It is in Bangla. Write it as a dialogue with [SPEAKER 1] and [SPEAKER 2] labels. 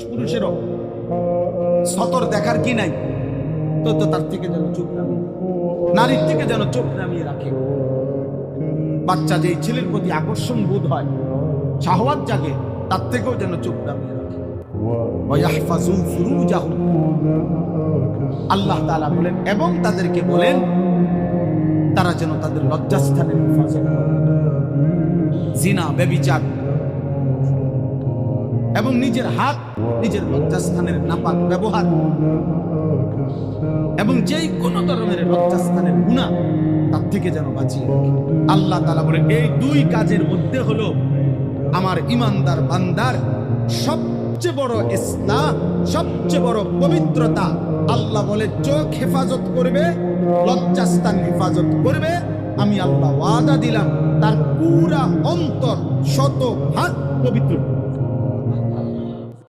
[SPEAKER 1] পুরুষেরও সতর দেখার কি নাই, তো তার থেকে যেন চোখ নামিয়ে, নারীর থেকে যেন চোখ নামিয়ে রাখে। বাচ্চা যেই ছেলের প্রতি আকর্ষণ বোধ হয়, শাহওয়াত জাগে, তার থেকেও যেন চোখ নামিয়ে রাখে। ওয়াহফাজু ফুরুজাহুম, আল্লাহ তাআলা বলেন, এবং তাদেরকে বলেন তারা যেন তাদের লজ্জাস্থানের হেফাজত করে। জিনা, ব্যভিচার এবং নিজের হাত, নিজের লজ্জাস্থানের নাপাক ব্যবহার এবং যেই কোনো ধরনের লজ্জাস্থানের গুনাহ, তার থেকে যেন বাঁচিয়ে রাখে। আল্লাহ তাআলা বলেন এই দুই কাজের মধ্যে হলো আমার ঈমানদার বান্দার সবচেয়ে বড় ইসলাহ, সবচেয়ে বড় পবিত্রতা। আল্লাহ বলে চোখ হেফাজত করবে, লজ্জাস্থান হেফাজত করবে, আমি আল্লাহ ওয়াদা দিলাম তার পুরা অন্তর শত হাত পবিত্র।